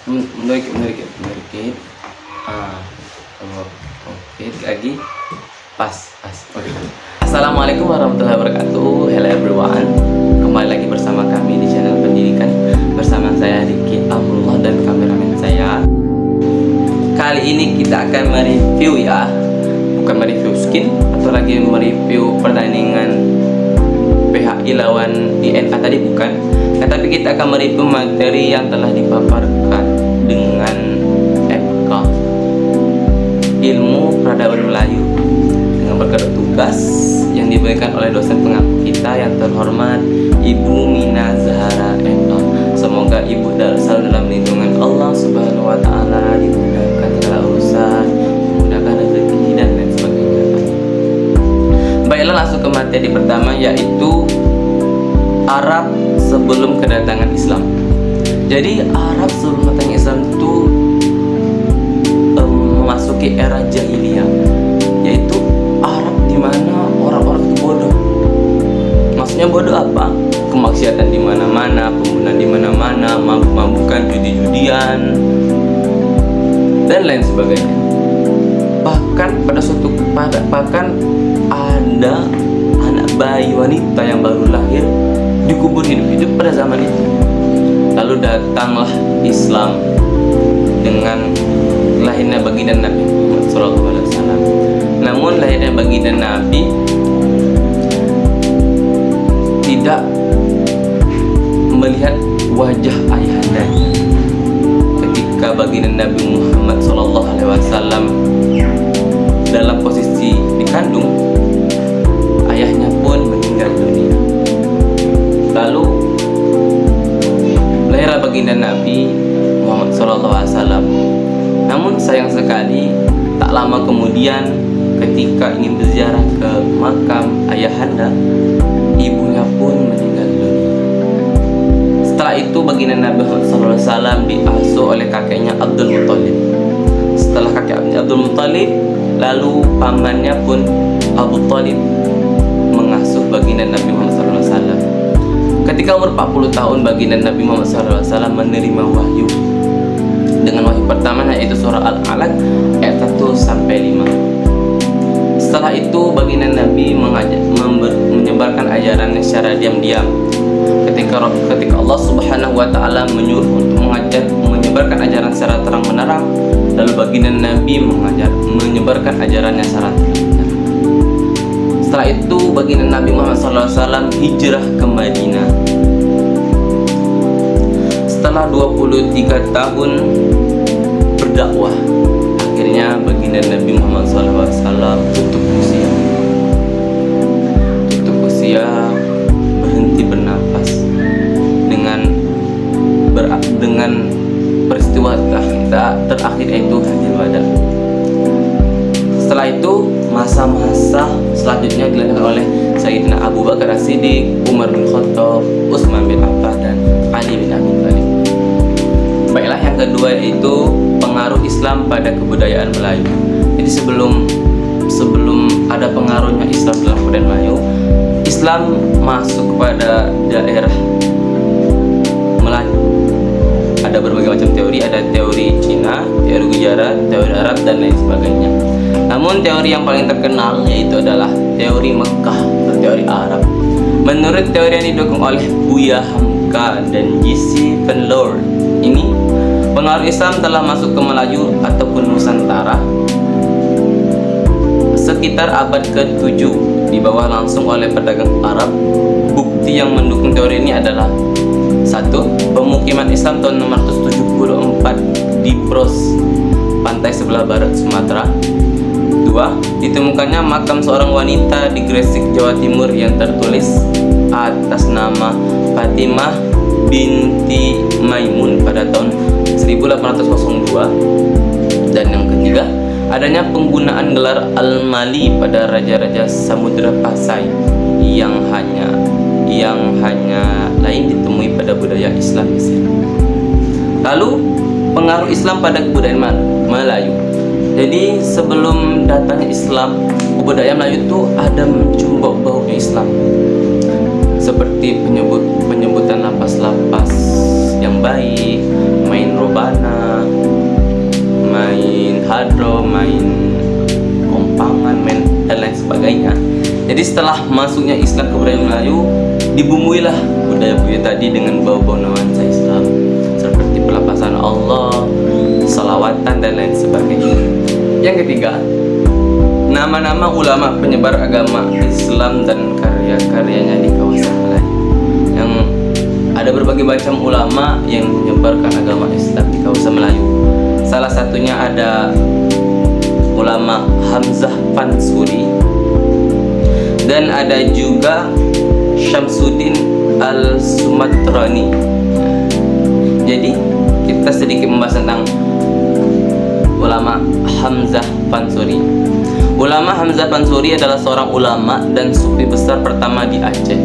Menarik. Ah, oke, lagi. Pas. Oke. Assalamualaikum warahmatullahi wabarakatuh. Hello everyone. Kembali lagi bersama kami di channel pendidikan bersama saya Riki Amrullah dan kameramen saya. Kali ini kita akan mereview ya, bukan mereview skin atau lagi mereview pertandingan PHI lawan INA tadi, bukan. Tetapi kita akan mereview materi yang telah dipaparkan dengan FK Ilmu Peradaban Melayu dengan berkedok tugas yang diberikan oleh dosen pengampu kita yang terhormat Ibu Mina Zahara MA. Semoga Ibu selalu dalam lindungan Allah Subhanahu wa taala, dimudahkan segala urusan, dimudahkan rezeki dan lain sebagainya. Baiklah, langsung ke materi pertama, yaitu Arab sebelum kedatangan Islam. Jadi Arab sebelum kedatangan Islam itu memasuki era jahiliyah, yaitu Arab di mana orang-orang itu bodoh. Maksudnya bodoh apa? Kemaksiatan di mana-mana, pembunuhan di mana-mana, mabuk-mabukan, judi-judian dan lain sebagainya. Bahkan ada anak bayi wanita yang baru lahir dikubur hidup-hidup pada zaman itu. Lalu datanglah Islam dengan lahirnya baginda Nabi Muhammad SAW. Namun lahirnya baginda Nabi tidak melihat wajah ayahandanya. Ketika baginda Nabi Muhammad SAW dalam posisi dikandung, ayahnya pun meninggal dunia. Lalu lahirlah baginda Nabi Muhammad SAW. Namun sayang sekali, tak lama kemudian ketika ingin berziarah ke makam ayahanda, ibunya pun meninggal dunia. Setelah itu baginda Nabi Muhammad SAW diasuh oleh kakeknya Abdul Muthalib. Setelah kakek Abdul Muthalib, lalu pamannya pun Abu Thalib mengasuh baginda Nabi Muhammad SAW. Ketika umur 40 tahun, baginda Nabi Muhammad SAW menerima wahyu dengan wahyu pertama, yaitu surah Al-Alaq ayat 1 sampai 5. Setelah itu baginda Nabi menyebarkan ajarannya secara diam-diam. Ketika Allah Subhanahu wa taala menyuruh untuk menyebarkan ajaran secara terang-menerang, lalu baginda Nabi menyebarkan ajarannya secara terang-menerang. Setelah itu baginda Nabi Muhammad SAW hijrah ke Madinah. Setelah 23 tahun berdakwah, akhirnya baginda Nabi Muhammad SAW tutup usia, berhenti bernapas dengan peristiwa terakhir, yaitu Hajjul Wada. Setelah itu masa-masa selanjutnya dilakukan oleh Sayyidina Abu Bakar As-Siddiq, Umar bin Khattab, Utsman bin Affan, dan Ali bin Abi Thalib. Baiklah, yang kedua yaitu pengaruh Islam pada kebudayaan Melayu. Jadi sebelum ada pengaruhnya Islam dalam kebudayaan Melayu, Islam masuk kepada daerah Melayu. Ada berbagai macam teori, ada teori Cina, teori Gujarat, teori Arab, dan lain sebagainya. Namun teori yang paling terkenal yaitu adalah teori Mekah atau teori Arab. Menurut teori yang didukung oleh Buya Hamka dan J.C. Penlord, ini pengaruh Islam telah masuk ke Melayu ataupun Nusantara sekitar abad ke-7, dibawa langsung oleh pedagang Arab. Bukti yang mendukung teori ini adalah: 1. Pemukiman Islam tahun 674 di Bros, pantai sebelah barat Sumatera. 2. Ditemukannya makam seorang wanita di Gresik, Jawa Timur yang tertulis atas nama Fatimah binti Maimun pada tahun 1802. Dan yang ketiga, adanya penggunaan gelar Al-Mali pada raja-raja Samudra Pasai yang hanya lain ditemui pada budaya Islam Mesir. Lalu pengaruh Islam pada kebudayaan Melayu. Jadi sebelum datangnya Islam, kebudayaan Melayu itu ada mencium bau-baunya Islam, seperti penyebutan lapas-lapas yang baik, main robana, Jadi setelah masuknya Islam ke budaya Melayu, dibumbuilah budaya-budaya tadi dengan bau-bau nuansa Islam, seperti pelepasan Allah, salawatan dan lain sebagainya. Yang ketiga, nama-nama ulama penyebar agama Islam dan karya-karyanya di kawasan Melayu. Yang ada berbagai macam ulama yang menyebarkan agama Islam di kawasan Melayu. Salah satunya ada ulama Hamzah Pansuri, dan ada juga Syamsuddin Al-Sumatrani. Jadi kita sedikit membahas tentang ulama Hamzah Pansuri. Ulama Hamzah Pansuri adalah seorang ulama dan sufi besar pertama di Aceh.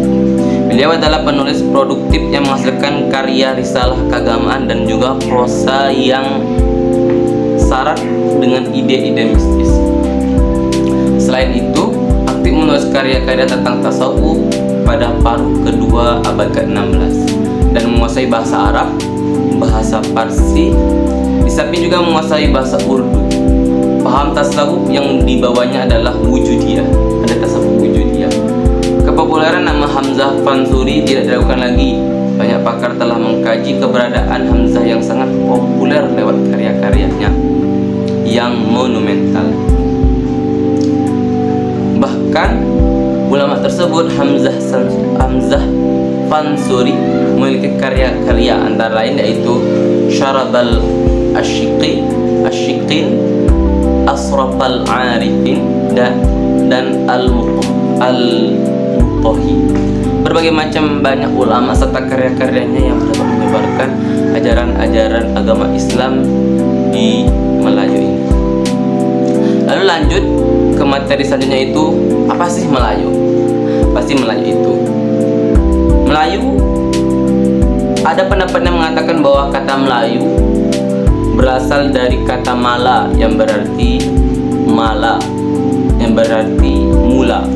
Beliau adalah penulis produktif yang menghasilkan karya risalah keagamaan dan juga prosa yang syarat dengan ide-ide mistis. Selain itu, aktif menulis karya-karya tentang tasawuf pada paruh kedua abad ke-16 dan menguasai bahasa Arab, bahasa Parsi, di samping juga menguasai bahasa Urdu. Paham tasawuf yang dibawanya adalah wujudiyah, ada tasawuf wujudiyah. Kepopuleran nama Hamzah Pansuri tidak diragukan lagi. Banyak pakar telah mengkaji keberadaan Hamzah yang sangat populer lewat karya-karyanya yang monumental. Bahkan ulama tersebut Hamzah Pansuri memiliki karya-karya antara lain yaitu Syarabal Ashiqin, Asrafal Arifin dan Al-Muttahi. Berbagai macam banyak ulama serta karya-karyanya yang dapat menyebarkan ajaran-ajaran agama Islam di Melayu ini. Lalu lanjut ke materi selanjutnya, itu apa sih Melayu? Pasti Melayu itu, Melayu, ada pendapat yang mengatakan bahwa kata Melayu berasal dari kata mala yang berarti mala, yang berarti mula,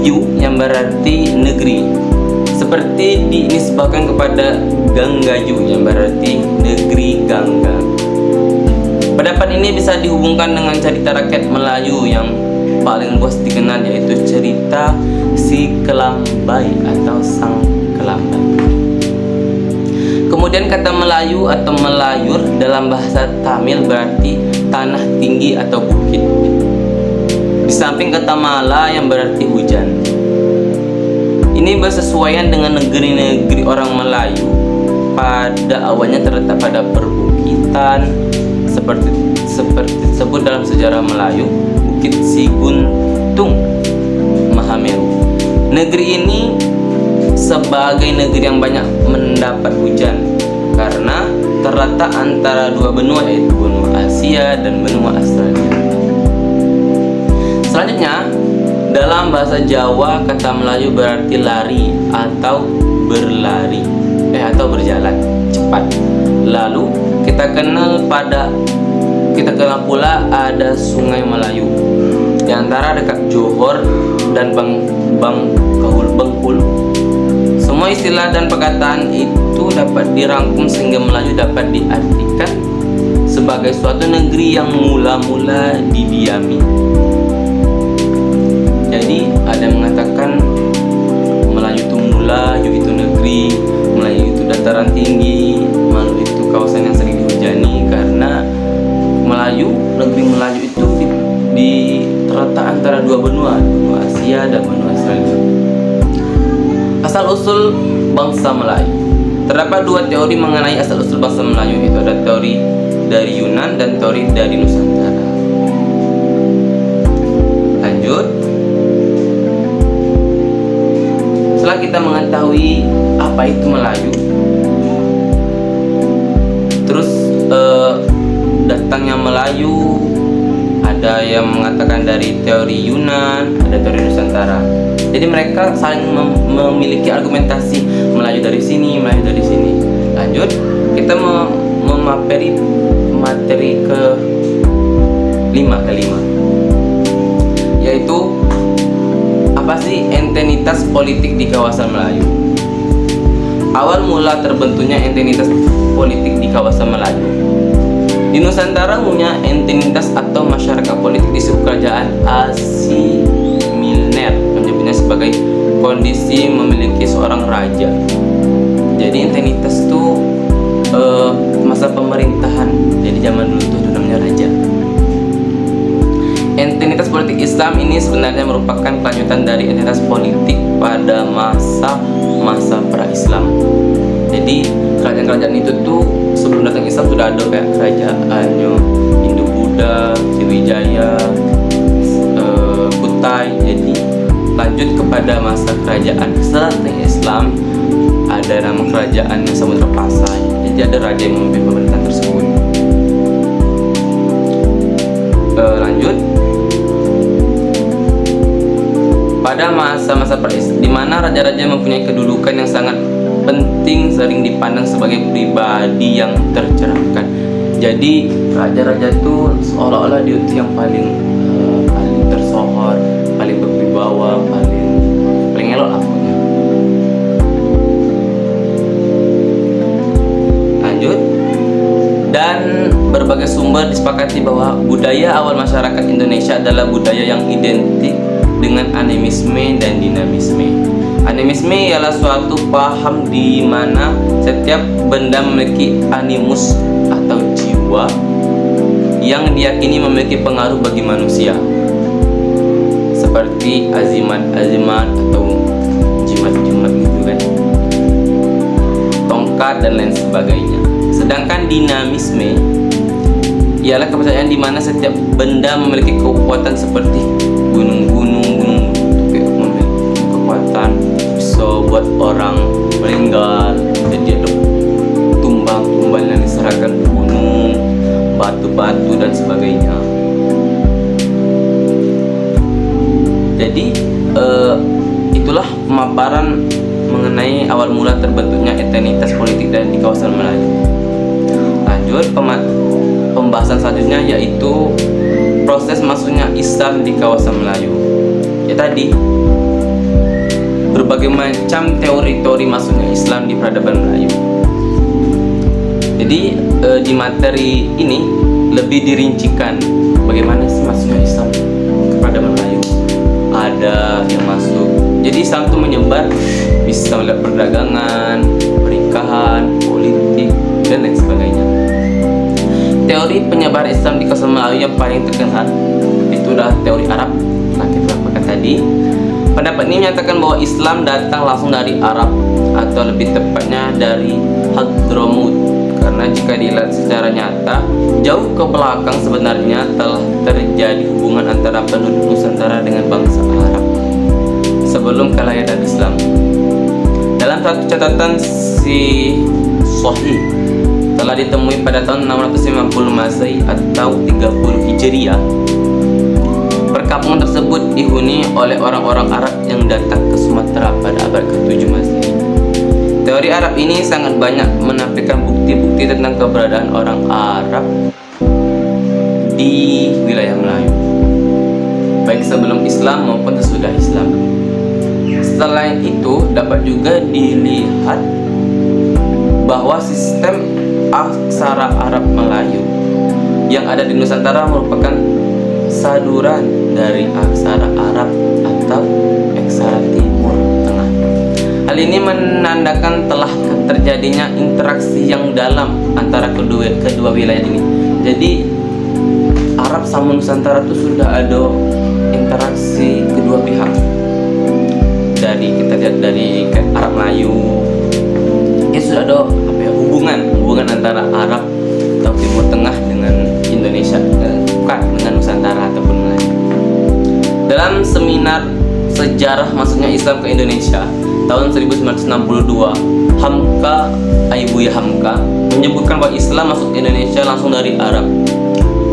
yu yang berarti negeri, seperti dinisbahkan kepada Ganggaju yang berarti negeri Gangga. Pendapat ini bisa dihubungkan dengan cerita rakyat Melayu yang paling luas dikenal, yaitu cerita Si Kelambai atau Sang Kelambai. Kemudian kata Melayu atau Melayur dalam bahasa Tamil berarti tanah tinggi atau bukit. Di samping kata Mala yang berarti hujan. Ini bersesuaian dengan negeri-negeri orang Melayu. Pada awalnya terletak pada perbukitan seperti disebut dalam sejarah Melayu, Bukit Siguntung Mahameru. Negeri ini sebagai negeri yang banyak mendapat hujan karena terletak antara dua benua, yaitu benua Asia dan benua Australia. Selanjutnya, dalam bahasa Jawa kata Melayu berarti lari atau berlari atau berjalan cepat. Lalu kita kenal pula ada Sungai Melayu di antara dekat Johor dan Bengkulu. Semua istilah dan perkataan itu dapat dirangkum sehingga Melayu dapat diartikan sebagai suatu negeri yang mula-mula didiami. Jadi ada yang mengatakan Melayu itu Melayu itu negeri, Melayu itu dataran tinggi, Melayu itu kawasan yang sering dihujani, karena negeri Melayu itu terletak antara dua benua Asia dan benua Australia. Asal-usul bangsa Melayu. Terdapat dua teori mengenai asal-usul bangsa Melayu, yaitu ada teori dari Yunan dan teori dari Nusantara. Lanjut. Setelah kita mengetahui apa itu Melayu, terus datangnya Melayu, ada yang mengatakan dari teori Yunan, ada teori Nusantara. Jadi mereka saling memiliki argumentasi, Melayu dari sini, Melayu dari sini. Lanjut, kita memaperi materi kelima, yaitu apa sih entitas politik di kawasan Melayu. Awal mula terbentuknya entitas politik di kawasan Melayu. Di Nusantara punya entitas atau masyarakat politik di suku kerajaan Asimilasi. Milner menyebutnya sebagai kondisi memiliki seorang raja. Jadi entitas itu masa pemerintahan. Jadi zaman dulu itu namanya raja. Entitas politik Islam ini sebenarnya merupakan kelanjutan dari entitas politik pada masa pra-Islam. Jadi kerajaan-kerajaan itu tuh sebelum datang Islam sudah ada, kayak kerajaannya Hindu-Buddha, Sriwijaya, Kutai. Jadi lanjut kepada masa kerajaan. Setelah datang Islam ada nama kerajaannya Samudra Pasai. Jadi ada raja yang memimpin pemerintahan tersebut. Lanjut pada masa-masa pra-Islam, di mana raja-raja mempunyai kedudukan yang sangat penting, sering dipandang sebagai pribadi yang tercerahkan. Jadi raja-raja itu seolah-olah dia itu yang paling tersohor, paling berwibawa, paling elok lah pokoknya. Lanjut. Dan berbagai sumber disepakati bahwa budaya awal masyarakat Indonesia adalah budaya yang identik dengan animisme dan dinamisme. Animisme ialah suatu paham di mana setiap benda memiliki animus atau jiwa yang diyakini memiliki pengaruh bagi manusia, seperti azimat-azimat atau jimat-jimat gitu kan, tongkat dan lain sebagainya. Sedangkan dinamisme ialah kepercayaan di mana setiap benda memiliki kekuatan seperti gunung-gunung memiliki kekuatan, bisa buat orang meninggal. Jadi ada tumbang-tumbang yang diserahkan ke gunung, batu-batu dan sebagainya. Jadi itulah pemaparan mengenai awal mula terbentuknya entitas politik dan di kawasan Melayu. Lanjut pembahasan selanjutnya yaitu proses masuknya Islam di kawasan Melayu. Ya tadi berbagai macam teori-teori masuknya Islam di peradaban Melayu. Jadi di materi ini lebih dirincikan bagaimana sih masuknya Islam ke peradaban Melayu. Ada yang masuk. Jadi Islam itu menyebar, bisa melihat perdagangan, pernikahan, politik dan lain sebagainya. Teori penyebaran Islam di kawasan Melayu yang paling terkenal itu adalah teori Arab. Nah, kita lakukan tadi. Pendapat ini menyatakan bahwa Islam datang langsung dari Arab, atau lebih tepatnya dari Hadramut. Karena jika dilihat secara nyata, jauh ke belakang sebenarnya telah terjadi hubungan antara penduduk Nusantara dengan bangsa Arab sebelum kelahiran Islam. Dalam satu catatan Sahih telah ditemui pada tahun 650 Masehi atau 30 Hijriah. Perkampungan tersebut dihuni oleh orang-orang Arab yang datang ke Sumatera pada abad ke-7 Masehi. Teori Arab ini sangat banyak menampilkan bukti-bukti tentang keberadaan orang Arab di wilayah Melayu, baik sebelum Islam maupun sesudah Islam. Selain itu, dapat juga dilihat bahwa sistem aksara Arab Melayu yang ada di Nusantara merupakan saduran dari aksara Arab atau aksara Timur Tengah. Hal ini menandakan telah terjadinya interaksi yang dalam antara kedua wilayah ini. Jadi Arab sama Nusantara itu sudah ada interaksi kedua pihak. Dari kita lihat dari Arab Melayu, ya sudah ada hubungan antara Arab atau Timur Tengah dengan Indonesia, bukan dengan Nusantara ataupun Melayu. Dalam seminar sejarah masuknya Islam ke Indonesia tahun 1962, Ibuya Hamka menyebutkan bahwa Islam masuk ke Indonesia langsung dari Arab,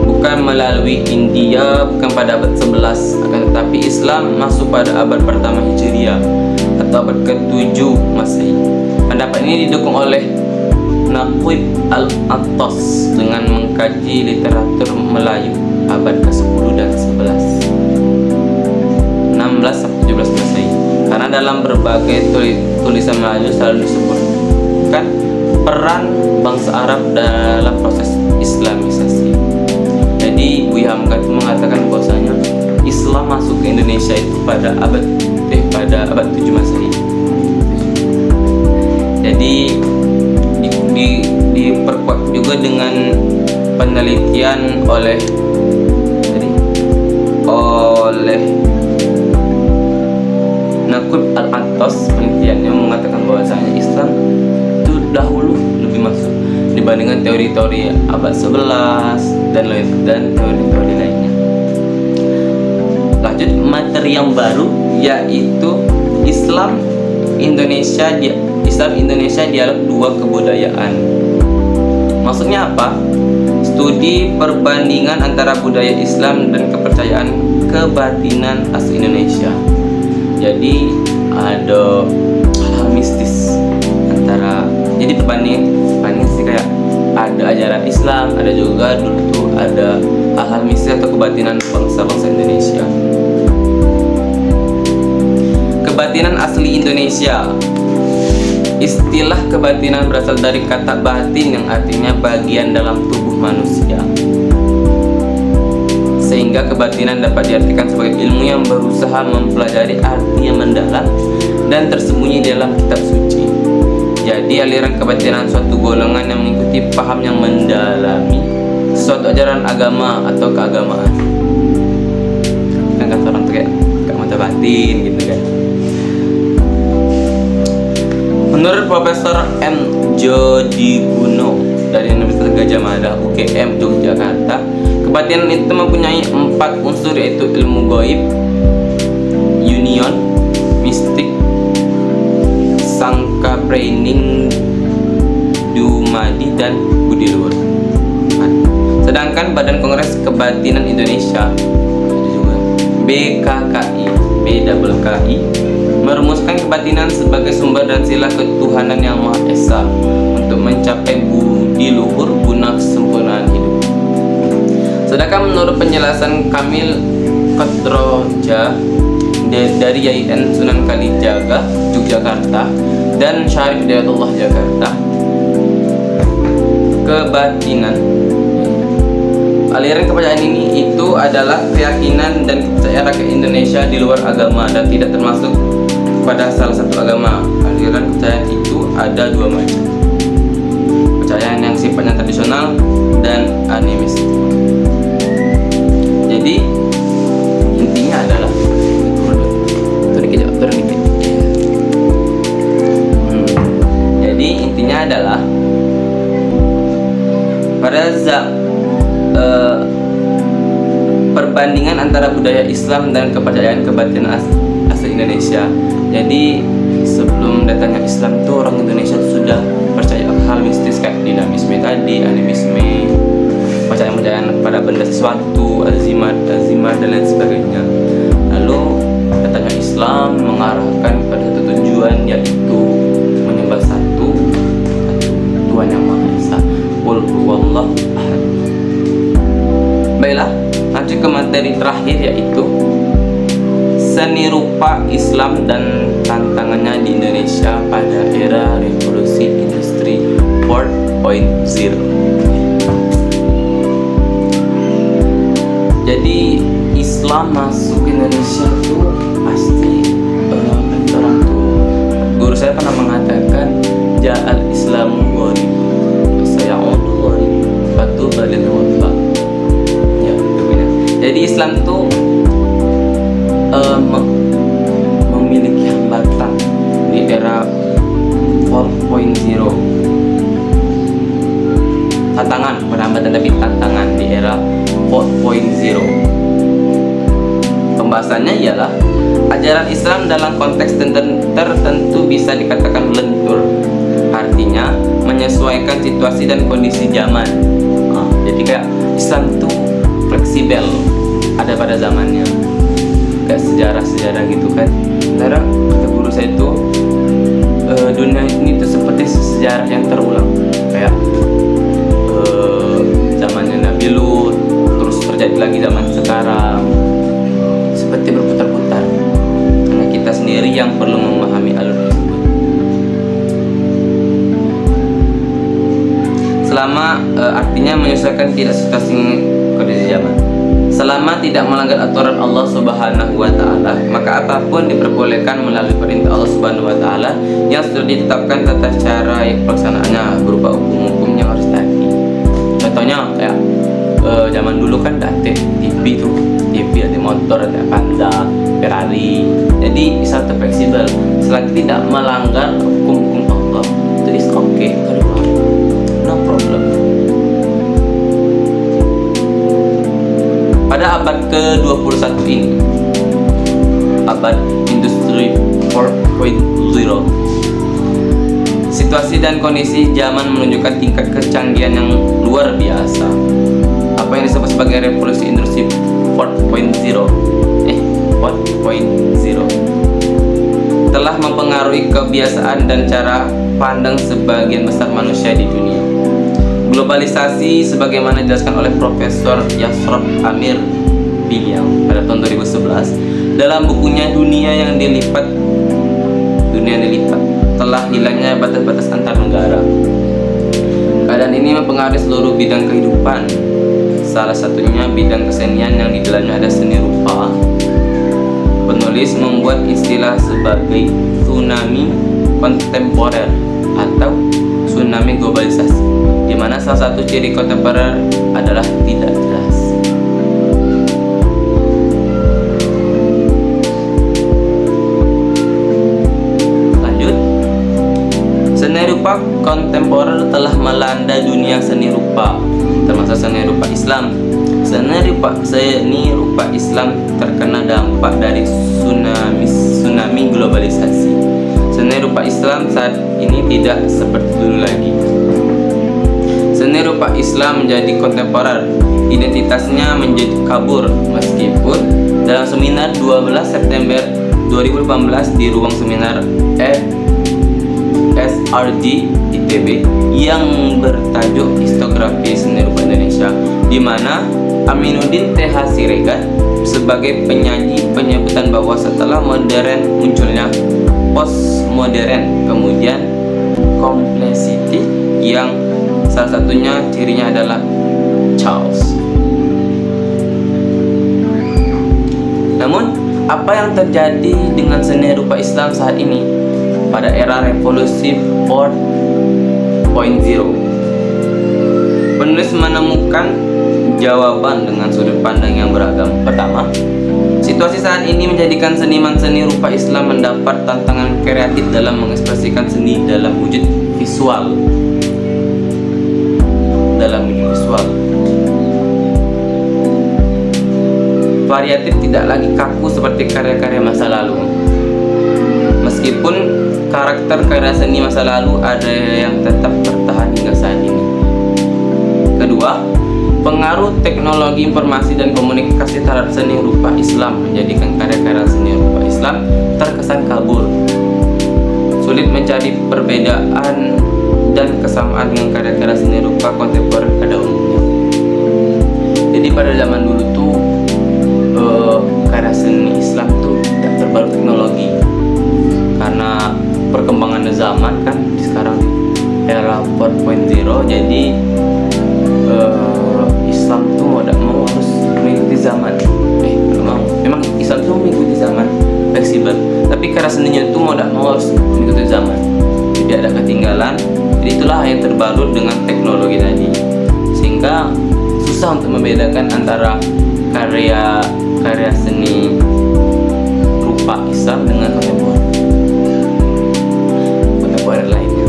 bukan melalui India, bukan pada abad 11, akan tetapi Islam masuk pada abad pertama Hijriah atau abad ke-7 Masehi. Pendapat ini didukung oleh Naqib Al-Attas dengan mengkaji literatur Melayu abad ke-10 dan 11, 16 sampai 17 Masehi. Karena dalam berbagai tulisan Melayu selalu disebutkan peran bangsa Arab dalam proses Islamisasi. Jadi Buya Hamka mengatakan bahwasanya Islam Islam masuk ke Indonesia itu pada abad 7 Masehi. Jadi diperkuat juga dengan penelitian oleh Naqib Al-Attas. Penelitiannya mengatakan bahwasanya Islam itu dahulu lebih masuk dibandingkan teori-teori abad 11 dan teori-teori lainnya. Lanjut materi yang baru, yaitu Islam Indonesia dialog dua kebudayaan. Maksudnya apa? Studi perbandingan antara budaya Islam dan kepercayaan kebatinan asli Indonesia. Jadi ada hal mistis antara, jadi perbandingan sih, kayak ada ajaran Islam, ada juga dulu tuh ada hal-hal mistis atau kebatinan bangsa-bangsa Indonesia. Kebatinan asli Indonesia. Istilah kebatinan berasal dari kata batin yang artinya bagian dalam tubuh manusia. Sehingga kebatinan dapat diartikan sebagai ilmu yang berusaha mempelajari arti yang mendalam dan tersembunyi dalam kitab suci. Jadi aliran kebatinan suatu golongan yang mengikuti paham yang mendalami suatu ajaran agama atau keagamaan. Kan kata orang tuh kayak mata batin gitu kan. Menurut Profesor M. Jodiguno dari Universitas Gadjah Mada UGM Yogyakarta, kebatinan itu mempunyai 4 unsur, yaitu ilmu gaib, union, mistik, sangka praining, dumadi, dan budi luhur. Sedangkan Badan Kongres Kebatinan Indonesia BKKI merumuskan kebatinan sebagai sumber dan sila ketuhanan yang Maha Esa untuk mencapai budi luhur guna kesempurnaan hidup. Sedangkan menurut penjelasan Kamil Kotroja dari YIN Sunan Kalijaga Yogyakarta dan Syarif Hidayatullah Jakarta, kebatinan, aliran kepercayaan ini itu adalah keyakinan dan kepercayaan rakyat Indonesia di luar agama dan tidak termasuk pada salah satu agama. Aliran kepercayaan itu ada 2 macam: kepercayaan yang sifatnya tradisional dan animis. Jadi intinya adalah Jadi intinya adalah pada perbandingan antara budaya Islam dan kepercayaan kebatinan asli Indonesia. Jadi sebelum datangnya Islam tuh orang Indonesia sudah percaya hal mistis kayak dinamisme tadi, animisme, percayaan pada benda sesuatu, azimat dan lain sebagainya. Lalu datangnya Islam mengarahkan pada satu tujuan, yaitu menyembah satu Tuhan yang Maha Esa. Qul huwallahu ahad. Baiklah, lanjut ke materi terakhir, yaitu seni rupa Islam dan tantangannya di Indonesia pada era revolusi industri 4.0. Jadi Islam masuk ke Indonesia itu pasti orang tuh, guru saya pernah mengatakan ja'al Islamu gharib sayaudu gharib fatuba lil ghuraba. Ya, betul. Jadi Islam tuh memiliki hambatan di era 4.0. Tantangan, bukan hambatan tapi tantangan di era 4.0. Pembahasannya ialah ajaran Islam dalam konteks tertentu bisa dikatakan lentur, artinya menyesuaikan situasi dan kondisi zaman. Jadi kayak Islam itu fleksibel, ada pada zamannya, kayak sejarah gitu kan. Sekarang kata guru saya itu dunia ini tuh seperti sejarah yang terulang, kayak zamannya Nabi Lut, terus terjadi lagi zaman sekarang, seperti berputar-putar. Karena kita sendiri yang perlu memahami alur tersebut. Selama artinya menyesuaikan tidak situasi kondisi zaman. Selama tidak melanggar aturan Allah Subhanahu wa taala, maka apapun diperbolehkan melalui perintah Allah Subhanahu wa taala yang sudah ditetapkan tata cara pelaksanaannya berupa hukum-hukum yang harus ditaati. Contohnya kayak zaman dulu kan ada TV tuh, TV ada motor, ada Avanza, Ferrari. Jadi bisa fleksibel selagi tidak melanggar hukum-hukum Allah, itu is okay, no problem. Pada abad ke-21 ini, abad industri 4.0, situasi dan kondisi zaman menunjukkan tingkat kecanggihan yang luar biasa. Apa yang disebut sebagai revolusi industri 4.0 telah mempengaruhi kebiasaan dan cara pandang sebagian besar manusia di dunia. Globalisasi sebagaimana dijelaskan oleh Profesor Yasrab Amir Piliang pada tahun 2011 dalam bukunya Dunia yang Dilipat telah hilangnya batas-batas antar negara. Keadaan ini mempengaruhi seluruh bidang kehidupan, salah satunya bidang kesenian yang di dalamnya ada seni rupa. Penulis membuat istilah sebagai tsunami kontemporer atau tsunami globalisasi, di mana salah satu ciri kontemporer adalah tidak jelas. Lanjut, seni rupa kontemporer telah melanda dunia seni rupa, termasuk seni rupa Islam. Seni rupa Islam terkena dampak dari tsunami globalisasi. Seni rupa Islam saat ini tidak seperti dulu lagi. Seni rupa Islam menjadi kontemporer, identitasnya menjadi kabur, meskipun dalam seminar 12 September 2018 di ruang seminar SRG ITB yang bertajuk Historiografi Seni Rupa Indonesia, di mana Aminuddin TH Siregar sebagai penyaji penyebutan bahwa setelah modern munculnya postmodern, kemudian complexity yang salah satunya cirinya adalah chaos. Namun, apa yang terjadi dengan seni rupa Islam saat ini pada era revolusi 4.0? Penulis menemukan jawaban dengan sudut pandang yang beragam. Pertama, situasi saat ini menjadikan seniman seni rupa Islam mendapat tantangan kreatif dalam mengekspresikan seni dalam wujud visual. Variatif, tidak lagi kaku seperti karya-karya masa lalu. Meskipun karakter karya seni masa lalu ada yang tetap bertahan hingga saat ini. Kedua, pengaruh teknologi informasi dan komunikasi terhadap seni rupa Islam menjadikan karya-karya seni rupa Islam terkesan kabur. Sulit mencari perbedaan dan kesamaan dengan karya-karya seni rupa kontemporer pada umumnya. Jadi pada zaman dulu tuh karya seni Islam tuh tidak terbaru teknologi, karena perkembangan zaman kan sekarang era 4.0, jadi Islam tuh mau tidak mau harus mengikuti zaman. Memang Islam tuh mengikuti zaman, fleksibel, tapi karya seninya itu mau tidak mau harus mengikuti zaman, tidak ada ketinggalan. Jadi itulah yang terbalut dengan teknologi tadi, sehingga susah untuk membedakan antara karya seni rupa Islam dengan kontemporer lainnya.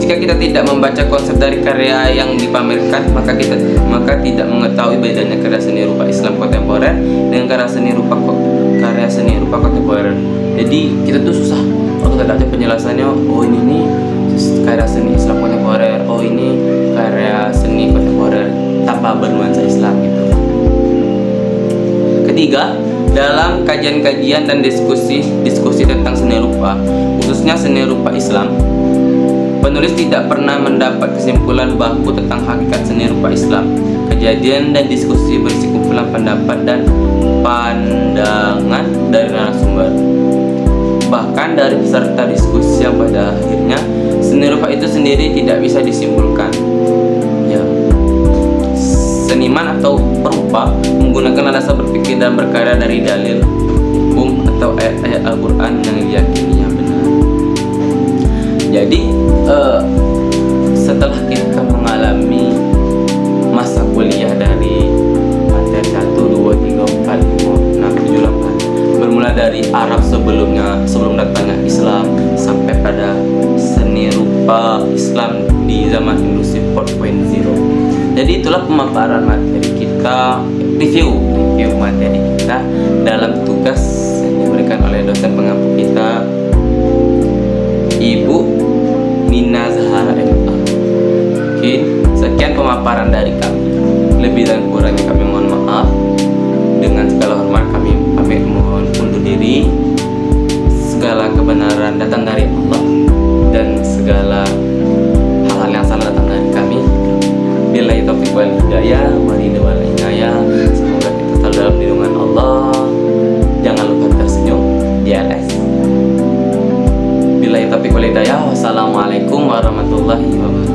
Jika kita tidak membaca konsep dari karya yang dipamerkan, maka tidak mengetahui bedanya karya seni rupa Islam kontemporer dengan karya seni rupa kontemporer. Jadi kita tuh susah untuk ada penjelasannya. Oh ini nih karya seni Islam kontemporer, oh ini karya seni kontemporer tanpa bernuansa Islam gitu. Ketiga, dalam kajian-kajian dan diskusi tentang seni rupa, khususnya seni rupa Islam, penulis tidak pernah mendapat kesimpulan baku tentang hakikat seni rupa Islam. Kejadian dan diskusi berisi kumpulan pendapat dan pandangan dari narasumber. Bahkan dari peserta diskusi yang pada akhirnya seni rupa itu sendiri tidak bisa disimpulkan. Ya, seniman atau lupa menggunakan alasan berpikir dan berkarya dari dalil hukum atau ayat-ayat Al-Quran yang diyakini yang benar. Jadi setelah kita mengalami masa kuliah dari materi 1, 2, 3, 4, 5, 6, 7, 8, bermula dari Arab sebelum datangnya Islam sampai pada seni rupa Islam di zaman industri 4.0. Jadi itulah pemaparan materi kita, review materi kita dalam tugas yang diberikan oleh dosen pengampu kita, Ibu Nina Zahara MA. Oke, sekian pemaparan dari kami. Lebih dan kurangnya kami mohon maaf. Dengan segala hormat kami pamit mohon undur diri. Segala kebenaran datang dari Allah dan segala hal-hal yang salah datang dari kami. Billahi taufiq wal hidayah, waridha wal inayah. Semoga kita selalu dalam lindungan Allah. Jangan lupa tersenyum di LS. Billahi taufiq wal hidayah. Wassalamualaikum warahmatullahi wabarakatuh.